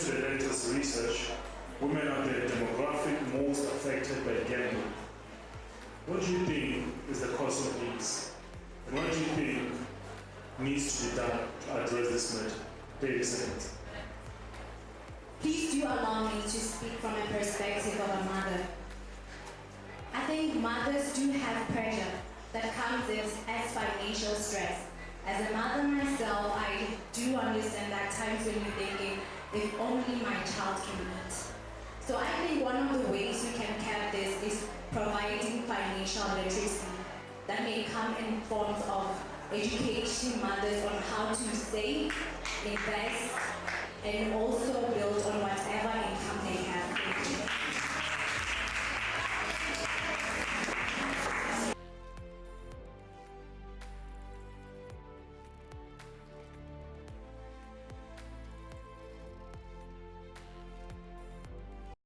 to the latest research, women are the demographic most affected by gambling. What do you think is the cause of this? And what do you think needs to be done to address this matter? 30 seconds. Please do allow me to speak from a perspective of a mother. I think mothers do have pressure that comes as financial stress. As a mother myself, I do understand that times when you're thinking, if only my child can eat. So I think one of the ways we can cap this is providing financial literacy that may come in forms of educating mothers on how to save, invest, and also build on whatever income they have.